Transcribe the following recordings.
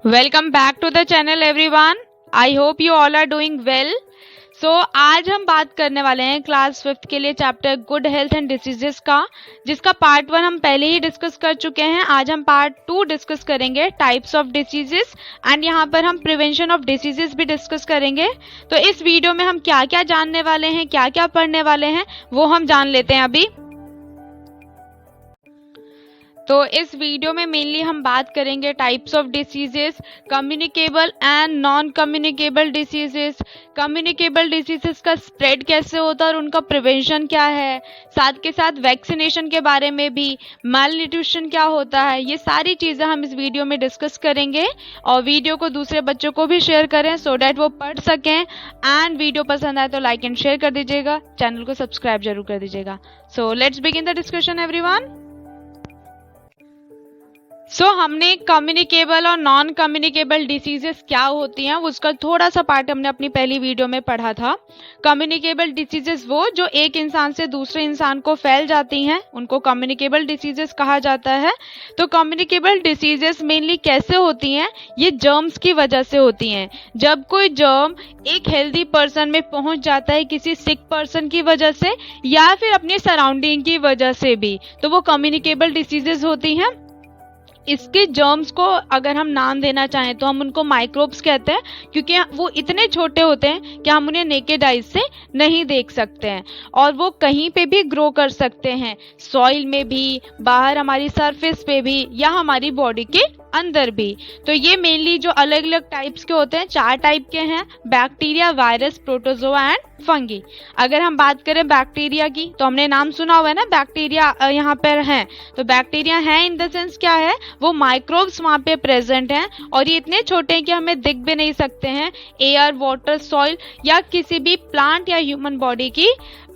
Welcome back to the channel everyone. I hope you all are doing well. So आज हम बात करने वाले हैं क्लास 5th के लिए chapter good health and diseases का, जिसका पार्ट 1 हम पहले ही डिस्कस कर चुके हैं। आज हम पार्ट 2 डिस्कस करेंगे, टाइप्स ऑफ डिसीजेस, एंड यहाँ पर हम प्रिवेंशन ऑफ डिसीजेस भी डिस्कस करेंगे। तो इस वीडियो में हम क्या क्या जानने वाले हैं, क्या क्या पढ़ने वाले हैं, वो हम जान लेते हैं अभी। तो इस वीडियो में मेनली हम बात करेंगे types of diseases, communicable and non communicable diseases, communicable diseases का स्प्रेड कैसे होता है और उनका प्रिवेंशन क्या है, साथ के साथ वैक्सीनेशन के बारे में भी, माल न्यूट्रिशन क्या होता है, ये सारी चीज़ें हम इस वीडियो में डिस्कस करेंगे। और वीडियो को दूसरे बच्चों को भी शेयर करें सो डैट वो पढ़ सकें। एंड वीडियो पसंद आए तो लाइक एंड शेयर कर दीजिएगा, चैनल को सब्सक्राइब जरूर कर दीजिएगा। So let's begin the discussion everyone. हमने कम्युनिकेबल और नॉन कम्युनिकेबल डिसीजेस क्या होती हैं उसका थोड़ा सा पार्ट हमने अपनी पहली वीडियो में पढ़ा था। कम्युनिकेबल डिसीजेस वो जो एक इंसान से दूसरे इंसान को फैल जाती हैं, उनको कम्युनिकेबल डिसीजेस कहा जाता है। तो कम्युनिकेबल डिसीजेस मेनली कैसे होती हैं? ये जर्म्स की वजह से होती हैं। जब कोई जर्म एक हेल्दी पर्सन में पहुंच जाता है किसी सिक पर्सन की वजह से या फिर अपनी सराउंडिंग की वजह से भी, तो वो कम्युनिकेबल डिसीजेस होती हैं। इसके जर्म्स को अगर हम नाम देना चाहें तो हम उनको माइक्रोब्स कहते हैं, क्योंकि वो इतने छोटे होते हैं कि हम उन्हें नेकेड आइज से नहीं देख सकते हैं और वो कहीं पे भी ग्रो कर सकते हैं, सॉइल में भी, बाहर हमारी सरफेस पे भी या हमारी बॉडी के अंदर भी। तो ये मेनली जो अलग अलग टाइप्स के होते हैं, 4 टाइप के हैं, bacteria, virus, protozoa and fungi. अगर हम बात करें बैक्टीरिया की तो हमने नाम सुना हुआ है ना, बैक्टीरिया यहाँ पर हैं। तो बैक्टीरिया है इन द सेंस क्या है, वो माइक्रोब्स वहाँ पे प्रेजेंट हैं और ये इतने छोटे हैं कि हमें दिख भी नहीं सकते हैं। एयर, वाटर, सॉइल या किसी भी प्लांट या ह्यूमन बॉडी की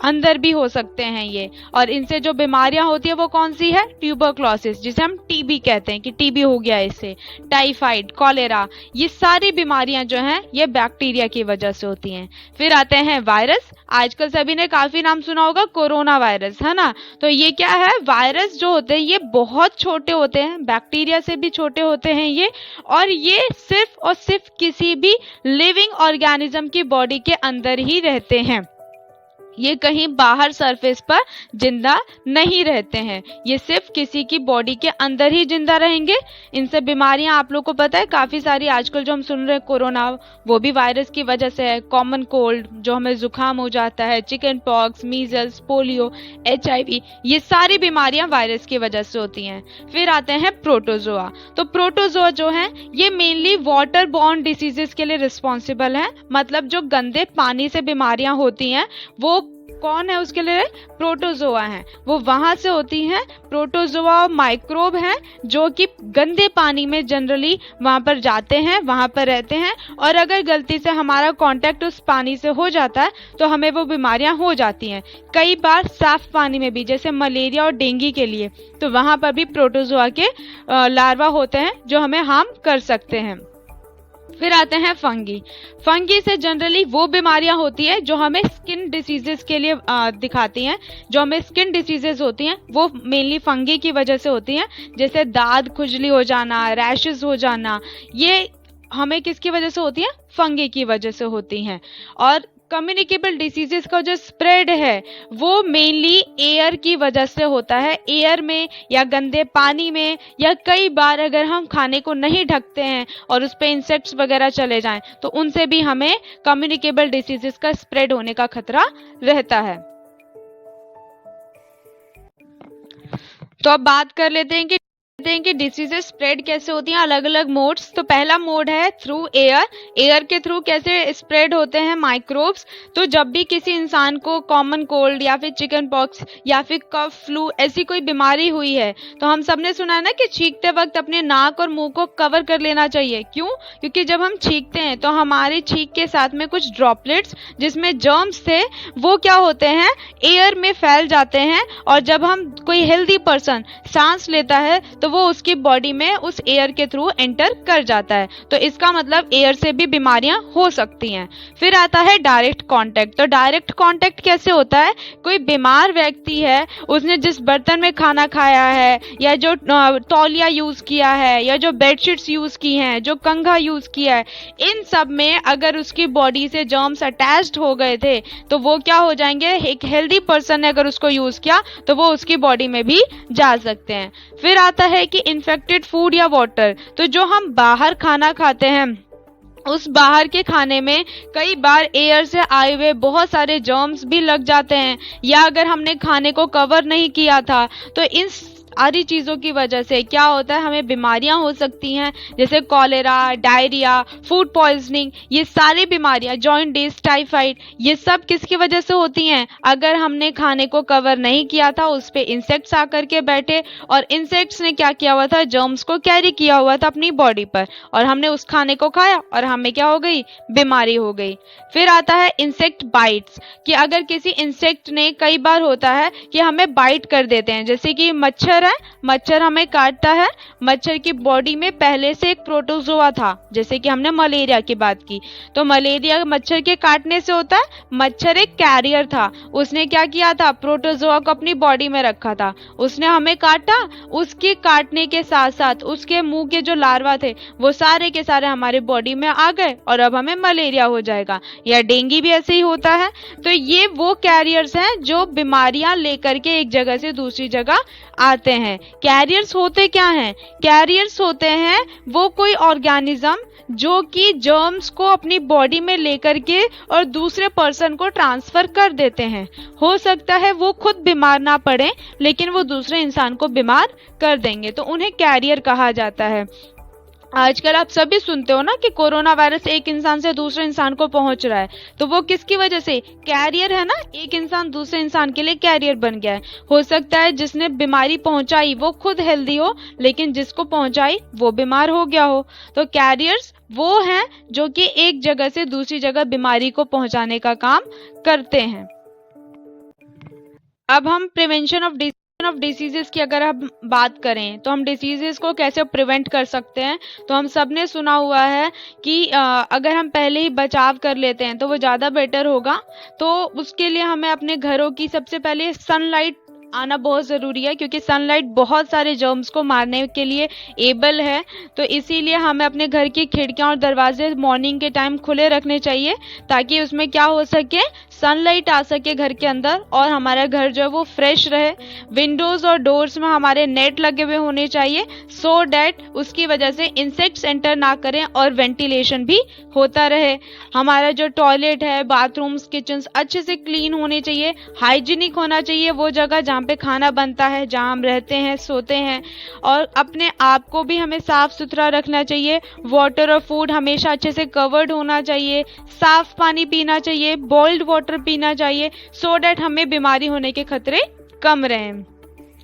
अंदर भी हो सकते हैं ये। और इनसे जो बीमारियां होती है वो कौन सी है? ट्यूबरक्लोसिस, जिसे हम टीबी कहते हैं कि टीबी हो गया इससे, टाइफाइड, कॉलेरा, ये सारी बीमारियां जो हैं ये बैक्टीरिया की वजह से होती हैं। फिर आते हैं वायरस। आजकल सभी ने काफी नाम सुना होगा, कोरोना वायरस, है ना। तो ये क्या है? वायरस जो होते हैं ये बहुत छोटे होते हैं, बैक्टीरिया से भी छोटे होते हैं ये, और ये सिर्फ और सिर्फ किसी भी लिविंग ऑर्गेनिज्म की बॉडी के अंदर ही रहते हैं। ये कहीं बाहर सरफेस पर जिंदा नहीं रहते हैं, ये सिर्फ किसी की बॉडी के अंदर ही जिंदा रहेंगे। इनसे बीमारियां आप लोग को पता है काफी सारी आजकल जो हम सुन रहे हैं, कोरोना, वो भी वायरस की वजह से है। कॉमन कोल्ड जो हमें जुकाम हो जाता है, chicken pox, measles, polio, HIV, ये सारी बीमारियां वायरस की वजह से होती हैं। फिर आते हैं प्रोटोजोआ। तो प्रोटोजोआ जो है ये मेनली वाटर बॉर्न डिसीजेस के लिए रिस्पॉन्सिबल है, मतलब जो गंदे पानी से बीमारियां होती हैं वो कौन है उसके लिए? प्रोटोजोआ हैं, वो वहां से होती हैं। प्रोटोजोआ माइक्रोब हैं जो कि गंदे पानी में जनरली वहां पर जाते हैं, वहां पर रहते हैं, और अगर गलती से हमारा कांटेक्ट उस पानी से हो जाता है तो हमें वो बीमारियां हो जाती हैं। कई बार साफ पानी में भी, जैसे मलेरिया और डेंगू के लिए, तो वहां पर भी प्रोटोजोआ के लार्वा होते हैं जो हमें हार्म कर सकते हैं। फिर आते हैं फंगी। फंगी से जनरली वो बीमारियां होती है जो हमें स्किन डिसीजेस के लिए दिखाती हैं। जो हमें स्किन डिसीजेस होती हैं वो मेनली फंगी की वजह से होती हैं, जैसे दाद, खुजली हो जाना, रैशेस हो जाना, ये हमें किसकी वजह से होती है? फंगी की वजह से होती हैं। और कम्युनिकेबल डिसीजेस का जो स्प्रेड है वो मेनली एयर की वजह से होता है। एयर में या गंदे पानी में, या कई बार अगर हम खाने को नहीं ढकते हैं और उस पे इंसेक्ट्स वगैरह चले जाएं तो उनसे भी हमें कम्युनिकेबल डिसीजेस का स्प्रेड होने का खतरा रहता है। तो अब बात कर लेते हैं कि डिसीजेस स्प्रेड कैसे होती हैं, अलग अलग मोड्स। तो पहला मोड है थ्रू एयर। एयर के थ्रू कैसे स्प्रेड होते हैं माइक्रोब्स? तो जब भी किसी इंसान को कॉमन कोल्ड या फिर चिकन पॉक्स या फिर कफ, फ्लू, ऐसी कोई बीमारी हुई है तो हम सबने सुना है ना कि छींकते वक्त अपने नाक और मुंह को कवर कर लेना चाहिए। क्यों? क्योंकि जब हम छींकते हैं तो हमारी छींक के साथ में कुछ ड्रॉपलेट्स जिसमें जर्म्स थे वो क्या होते हैं? एयर में फैल जाते हैं, और जब हम कोई हेल्दी पर्सन सांस लेता है तो वो उसकी बॉडी में उस एयर के थ्रू एंटर कर जाता है। तो इसका मतलब एयर से भी बीमारियां हो सकती हैं। फिर आता है डायरेक्ट कांटेक्ट। तो डायरेक्ट कांटेक्ट कैसे होता है? कोई बीमार व्यक्ति है, उसने जिस बर्तन में खाना खाया है या जो तौलिया यूज किया है या जो बेडशीट्स यूज की हैं, जो कंघा यूज किया है, इन सब में अगर उसकी बॉडी से जर्म्स अटैच्ड हो गए थे तो वो क्या हो जाएंगे? एक हेल्दी पर्सन ने अगर उसको यूज किया तो वो उसकी बॉडी में भी जा सकते हैं। फिर आता है कि इन्फेक्टेड फूड या वाटर। तो जो हम बाहर खाना खाते हैं उस बाहर के खाने में कई बार एयर से आए हुए बहुत सारे जर्म्स भी लग जाते हैं, या अगर हमने खाने को कवर नहीं किया था तो इन सारी चीज़ों की वजह से क्या होता है? हमें बीमारियां हो सकती हैं, जैसे कॉलेरा, डायरिया, फूड पॉइजनिंग। ये सारी बीमारियां, जॉइंटिस, टाइफाइड, ये सब किसकी वजह से होती हैं? अगर हमने खाने को कवर नहीं किया था, उस पे इंसेक्ट्स आकर के बैठे और इंसेक्ट्स ने क्या किया हुआ था? जर्म्स को कैरी किया हुआ था अपनी बॉडी पर, और हमने उस खाने को खाया और हमें क्या हो गई? बीमारी हो गई। फिर आता है इंसेक्ट बाइट्स, कि अगर किसी इंसेक्ट ने, कई बार होता है कि हमें बाइट कर देते हैं, जैसे कि मच्छर है, मच्छर हमें काटता है, मच्छर की बॉडी में पहले से एक प्रोटोजोआ था, जैसे कि हमने मलेरिया की बात की, तो मलेरिया मच्छर के काटने से होता है। मच्छर एक कैरियर था, उसने क्या किया था? प्रोटोजोआ को अपनी बॉडी में रखा था, उसने हमें काटा, उसके काटने के साथ साथ उसके मुंह के जो लार्वा थे वो सारे के सारे हमारे बॉडी में आ गए और अब हमें मलेरिया हो जाएगा, या डेंगू भी ऐसे ही होता है। तो ये वो कैरियर्स हैं जो बीमारियां लेकर के एक जगह से दूसरी जगह आते हैं। कैरियर्स होते क्या हैं? कैरियर्स होते हैं वो कोई ऑर्गेनिज्म जो कि जर्म्स को अपनी बॉडी में लेकर के और दूसरे पर्सन को ट्रांसफर कर देते हैं। हो सकता है वो खुद बीमार ना पड़े, लेकिन वो दूसरे इंसान को बीमार कर देंगे, तो उन्हें कैरियर कहा जाता है। आजकल आप सभी सुनते हो ना कि कोरोना वायरस एक इंसान से दूसरे इंसान को पहुंच रहा है, तो वो किसकी वजह से? कैरियर है ना, एक इंसान दूसरे इंसान के लिए कैरियर बन गया है। हो सकता है जिसने बीमारी पहुंचाई वो खुद हेल्दी हो, लेकिन जिसको पहुंचाई वो बीमार हो गया हो। तो कैरियर्स वो हैं जो कि एक जगह से दूसरी जगह बीमारी को पहुंचाने का काम करते हैं। अब हम प्रिवेंशन ऑफ डिसीजेस की अगर हम बात करें तो हम डिसीजेस को कैसे प्रिवेंट कर सकते हैं। तो हम सब ने सुना हुआ है कि अगर हम पहले ही बचाव कर लेते हैं तो वो ज़्यादा बेटर होगा। तो उसके लिए हमें अपने घरों की सबसे पहले सनलाइट आना बहुत ज़रूरी है, क्योंकि सनलाइट बहुत सारे जर्म्स को मारने के लिए एबल है। तो इसीलिए हमें अपने घर की खिड़कियां और दरवाजे मॉर्निंग के टाइम खुले रखने चाहिए, ताकि उसमें क्या हो सके? सनलाइट आ सके घर के अंदर और हमारा घर जो है वो फ्रेश रहे। विंडोज़ और डोर्स में हमारे नेट लगे हुए होने चाहिए, सो डैट उसकी वजह से इंसेक्ट्स एंटर ना करें और वेंटिलेशन भी होता रहे। हमारा जो टॉयलेट है, बाथरूम्स, किचन्स अच्छे से क्लीन होने चाहिए, हाइजीनिक होना चाहिए वो जगह जहाँ पे खाना बनता है, जहाँ हम रहते हैं, सोते हैं। और अपने आप को भी हमें साफ सुथरा रखना चाहिए। वाटर और फूड हमेशा अच्छे से कवर्ड होना चाहिए, साफ पानी पीना चाहिए, बॉइल्ड वाटर पीना चाहिए, सो डैट हमें बीमारी होने के खतरे कम रहें।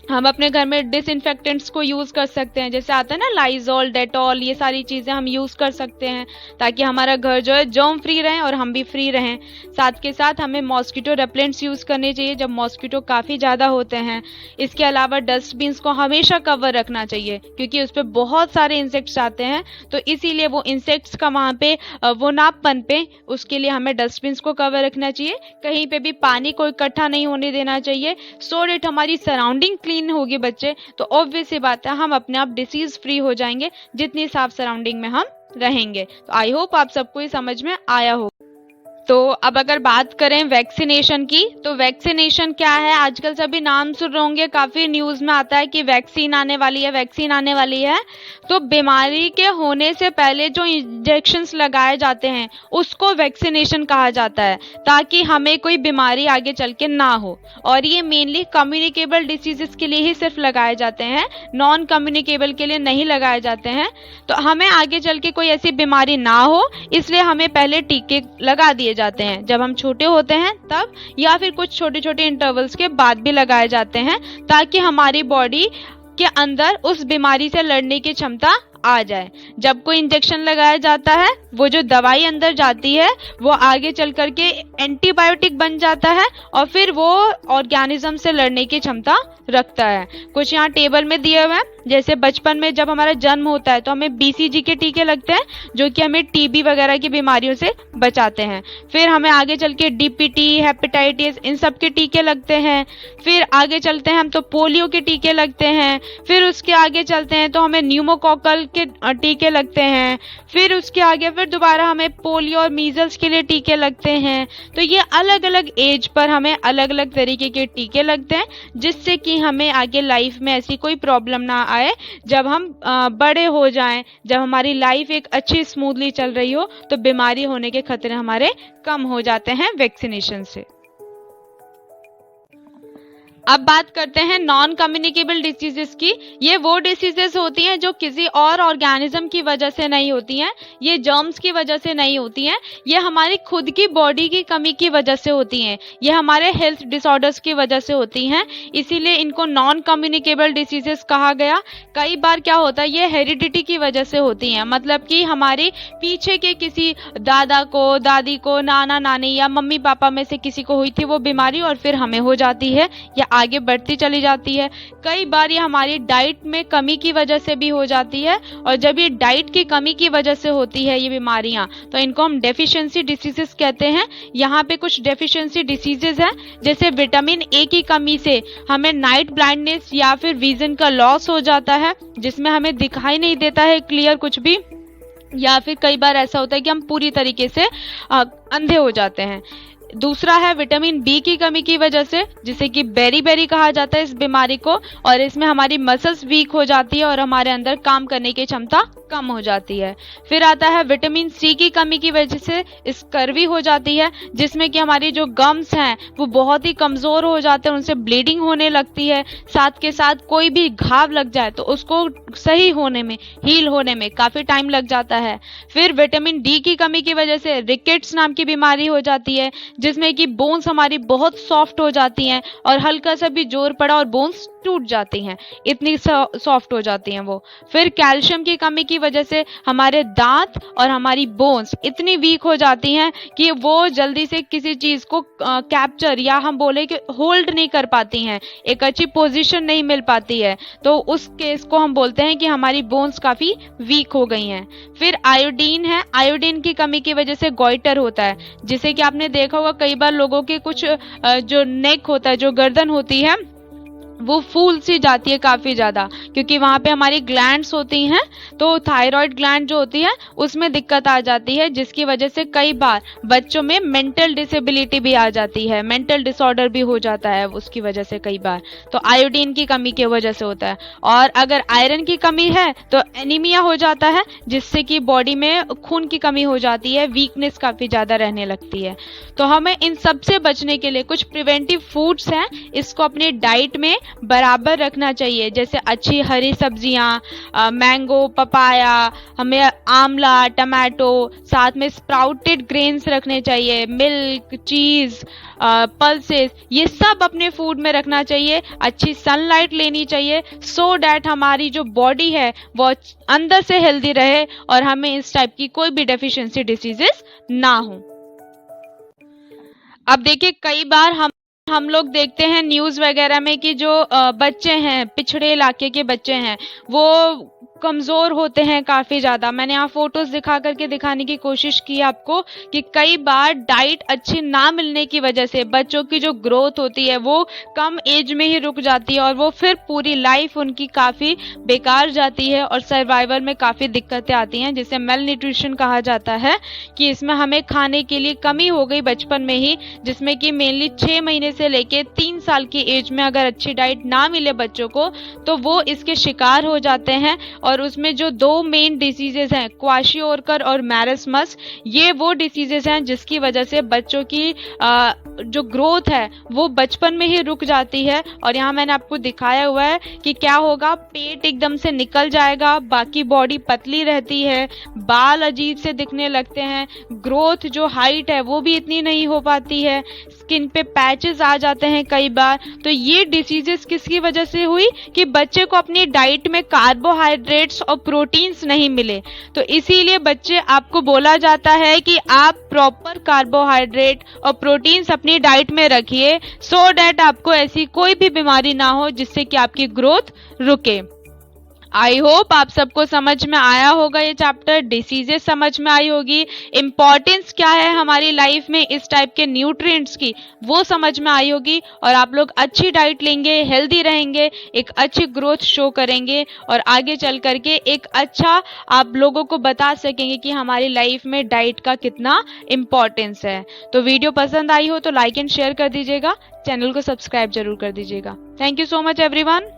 हम अपने घर में डिसइंफेक्टेंट्स को यूज़ कर सकते हैं, जैसे आता है ना लाइजॉल, डेटॉल, ये सारी चीज़ें हम यूज़ कर सकते हैं, ताकि हमारा घर जो है जर्म फ्री रहें और हम भी फ्री रहें। साथ के साथ हमें मॉस्किटो रेपेलेंट्स यूज़ करने चाहिए जब मॉस्किटो काफ़ी ज़्यादा होते हैं। इसके अलावा डस्टबिन्स को हमेशा कवर रखना चाहिए, क्योंकि उस पर बहुत सारे इंसेक्ट्स आते हैं, तो इसीलिए वो इंसेक्ट्स का वहाँ पे वो ना पनपे, उसके लिए हमें डस्टबिन्स को कवर रखना चाहिए। कहीं पे भी पानी को इकट्ठा नहीं होने देना चाहिए, सो डैट हमारी सराउंडिंग क्लीन होगी बच्चे, तो ऑब्वियस सी बात है हम अपने आप डिसीज फ्री हो जाएंगे जितनी साफ सराउंडिंग में हम रहेंगे। तो आई होप आप सबको ये समझ में आया हो। तो अब अगर बात करें वैक्सीनेशन की, तो वैक्सीनेशन क्या है? आजकल सभी नाम सुन रहे होंगे, काफ़ी न्यूज़ में आता है कि वैक्सीन आने वाली है, वैक्सीन आने वाली है। तो बीमारी के होने से पहले जो इंजेक्शंस लगाए जाते हैं उसको वैक्सीनेशन कहा जाता है, ताकि हमें कोई बीमारी आगे चल के ना हो। और ये मेनली कम्युनिकेबल डिसीजेस के लिए ही सिर्फ लगाए जाते हैं, नॉन कम्युनिकेबल के लिए नहीं लगाए जाते हैं। तो हमें आगे चल के कोई ऐसी बीमारी ना हो, इसलिए हमें पहले टीके लगा दिए जाते हैं, जब हम छोटे होते हैं तब, या फिर कुछ छोटे छोटे इंटरवल्स के बाद भी लगाए जाते हैं, ताकि हमारी बॉडी के अंदर उस बीमारी से लड़ने की क्षमता आ जाए। जब कोई इंजेक्शन लगाया जाता है, वो जो दवाई अंदर जाती है वो आगे चल करके एंटीबायोटिक बन जाता है और फिर वो ऑर्गेनिज्म से लड़ने की क्षमता रखता है। कुछ यहाँ टेबल में दिए हुए हैं, जैसे बचपन में जब हमारा जन्म होता है तो हमें BCG के टीके लगते हैं जो कि हमें TB वगैरह की बीमारियों से बचाते हैं। फिर हमें आगे चल के DPT, हेपेटाइटिस, इन सब के टीके लगते हैं। फिर आगे चलते हैं हम तो पोलियो के टीके लगते हैं। फिर उसके आगे चलते हैं तो हमें न्यूमोकॉकल के टीके लगते हैं। फिर उसके आगे फिर दोबारा हमें पोलियो और मीजल्स के लिए टीके लगते हैं। तो ये अलग अलग एज पर हमें अलग अलग तरीके के टीके लगते हैं, जिससे कि हमें आगे लाइफ में ऐसी कोई प्रॉब्लम ना आए। जब हम बड़े हो जाएं, जब हमारी लाइफ एक अच्छी स्मूथली चल रही हो, तो बीमारी होने के खतरे हमारे कम हो जाते हैं वैक्सीनेशन से। अब बात करते हैं नॉन कम्युनिकेबल डिसीजेस की। ये वो डिसीजेस होती हैं जो किसी और ऑर्गेनिज्म की वजह से नहीं होती हैं, ये जर्म्स की वजह से नहीं होती हैं, ये हमारी खुद की बॉडी की कमी की वजह से होती हैं, ये हमारे हेल्थ डिसऑर्डर्स की वजह से होती हैं, इसीलिए इनको नॉन कम्युनिकेबल डिसीजेस कहा गया। कई बार क्या होता है, ये हेरिडिटी की वजह से होती हैं, मतलब कि हमारे पीछे के किसी दादा को, दादी को, नाना नानी या मम्मी पापा में से किसी को हुई थी वो बीमारी और फिर हमें हो जाती है या आगे बढ़ती चली जाती है। कई बार ये हमारी डाइट में कमी की वजह से भी हो जाती है, और जब ये डाइट की कमी की वजह से होती है ये बीमारियां, तो इनको हम डेफिशिएंसी डिसीजेस कहते हैं। यहाँ पे कुछ डेफिशिएंसी डिसीजेस हैं, जैसे विटामिन ए की कमी से हमें नाइट ब्लाइंडनेस या फिर विजन का लॉस हो जाता है, जिसमें हमें दिखाई नहीं देता है क्लियर कुछ भी, या फिर कई बार ऐसा होता है कि हम पूरी तरीके से अंधे हो जाते हैं। दूसरा है विटामिन बी की कमी की वजह से, जिसे कि बेरी कहा जाता है इस बीमारी को, और इसमें हमारी मसल्स वीक हो जाती है और हमारे अंदर काम करने की क्षमता कम हो जाती है। फिर आता है विटामिन सी की कमी की वजह से स्कर्वी हो जाती है, जिसमें कि हमारी जो गम्स हैं वो बहुत ही कमजोर हो जाते हैं, उनसे ब्लीडिंग होने लगती है। साथ के साथ कोई भी घाव लग जाए तो उसको सही होने में, हील होने में काफी टाइम लग जाता है। फिर विटामिन डी की कमी की वजह से रिकेट्स नाम की बीमारी हो जाती है, जिसमें कि बोन्स हमारी बहुत सॉफ्ट हो जाती हैं और हल्का सा भी जोर पड़ा और बोन्स टूट जाती हैं, इतनी सॉफ्ट हो जाती हैं वो। फिर कैल्शियम की कमी की वजह से हमारे दांत और हमारी बोन्स इतनी वीक हो जाती हैं कि वो जल्दी से किसी चीज को कैप्चर या हम बोले कि होल्ड नहीं कर पाती हैं, एक अच्छी पोजीशन नहीं मिल पाती है, तो उस केस को हम बोलते हैं कि हमारी बोन्स काफी वीक हो गई हैं। फिर आयोडीन है, आयोडीन की कमी की वजह से गॉइटर होता है, जिसे कि आपने देखा होगा कई बार लोगों के कुछ जो नेक होता है, जो गर्दन होती है, वो फूल सी जाती है काफी ज्यादा, क्योंकि वहां पे हमारी ग्लैंड्स होती हैं, तो थायराइड ग्लैंड जो होती है उसमें दिक्कत आ जाती है, जिसकी वजह से कई बार बच्चों में मेंटल डिसेबिलिटी भी आ जाती है, मेंटल डिसऑर्डर भी हो जाता है उसकी वजह से कई बार। तो आयोडीन की कमी की वजह से होता है। और अगर आयरन की कमी है तो एनीमिया हो जाता है, जिससे कि बॉडी में खून की कमी हो जाती है, वीकनेस काफी ज्यादा रहने लगती है। तो हमें इन सब से बचने के लिए कुछ प्रिवेंटिव फूड्स हैं, इसको अपनी डाइट में बराबर रखना चाहिए, जैसे अच्छी हरी सब्जियां, मैंगो, पपाया, हमें आंवला, टमाटो, साथ में स्प्राउटेड ग्रेन्स रखने चाहिए, मिल्क, चीज, पल्सेस, ये सब अपने फूड में रखना चाहिए। अच्छी सनलाइट लेनी चाहिए, सो डैट हमारी जो बॉडी है वो अंदर से हेल्दी रहे और हमें इस टाइप की कोई भी डेफिशिएंसी डिसीजेस ना हो। अब देखिए कई बार हम लोग देखते हैं न्यूज़ वगैरह में कि जो बच्चे हैं, पिछड़े इलाके के बच्चे हैं, वो कमज़ोर होते हैं काफ़ी ज़्यादा। मैंने यहाँ फोटोज़ दिखा करके दिखाने की कोशिश की आपको कि कई बार डाइट अच्छी ना मिलने की वजह से बच्चों की जो ग्रोथ होती है वो कम एज में ही रुक जाती है और वो फिर पूरी लाइफ उनकी काफ़ी बेकार जाती है और सर्वाइवल में काफ़ी दिक्कतें आती हैं, जिसे मेल न्यूट्रिशन कहा जाता है। कि इसमें हमें खाने के लिए कमी हो गई बचपन में ही, जिसमें कि मेनली 6 महीने से लेके 3 साल की एज में अगर अच्छी डाइट ना मिले बच्चों को तो वो इसके शिकार हो जाते हैं। और उसमें जो 2 मेन डिसीजेज हैं, क्वाशियोरकर और मैरस्मस, ये वो डिसीजेज हैं जिसकी वजह से बच्चों की जो ग्रोथ है वो बचपन में ही रुक जाती है। और यहाँ मैंने आपको दिखाया हुआ है कि क्या होगा, पेट एकदम से निकल जाएगा, बाकी बॉडी पतली रहती है, बाल अजीब से दिखने लगते हैं, ग्रोथ जो हाइट है वो भी इतनी नहीं हो पाती है, स्किन पे पैचेस आ जाते हैं कई बार। तो ये डिसीजेस किसकी वजह से हुई कि बच्चे को अपनी डाइट में कार्बोहाइड्रेट्स और प्रोटीन्स नहीं मिले। तो इसीलिए बच्चे आपको बोला जाता है कि आप प्रॉपर कार्बोहाइड्रेट और प्रोटीन्स अपनी डाइट में रखिए, सो डैट आपको ऐसी कोई भी बीमारी ना हो जिससे कि आपकी ग्रोथ रुके। आई होप आप सबको समझ में आया होगा ये चैप्टर, डिसीजेस समझ में आई होगी, इम्पॉर्टेंस क्या है हमारी लाइफ में इस टाइप के न्यूट्रिएंट्स की वो समझ में आई होगी, और आप लोग अच्छी डाइट लेंगे, हेल्दी रहेंगे, एक अच्छी ग्रोथ शो करेंगे और आगे चल करके एक अच्छा आप लोगों को बता सकेंगे कि हमारी लाइफ में डाइट का कितना इम्पोर्टेंस है। तो वीडियो पसंद आई हो तो लाइक एंड शेयर कर दीजिएगा, चैनल को सब्सक्राइब जरूर कर दीजिएगा। Thank you so much everyone.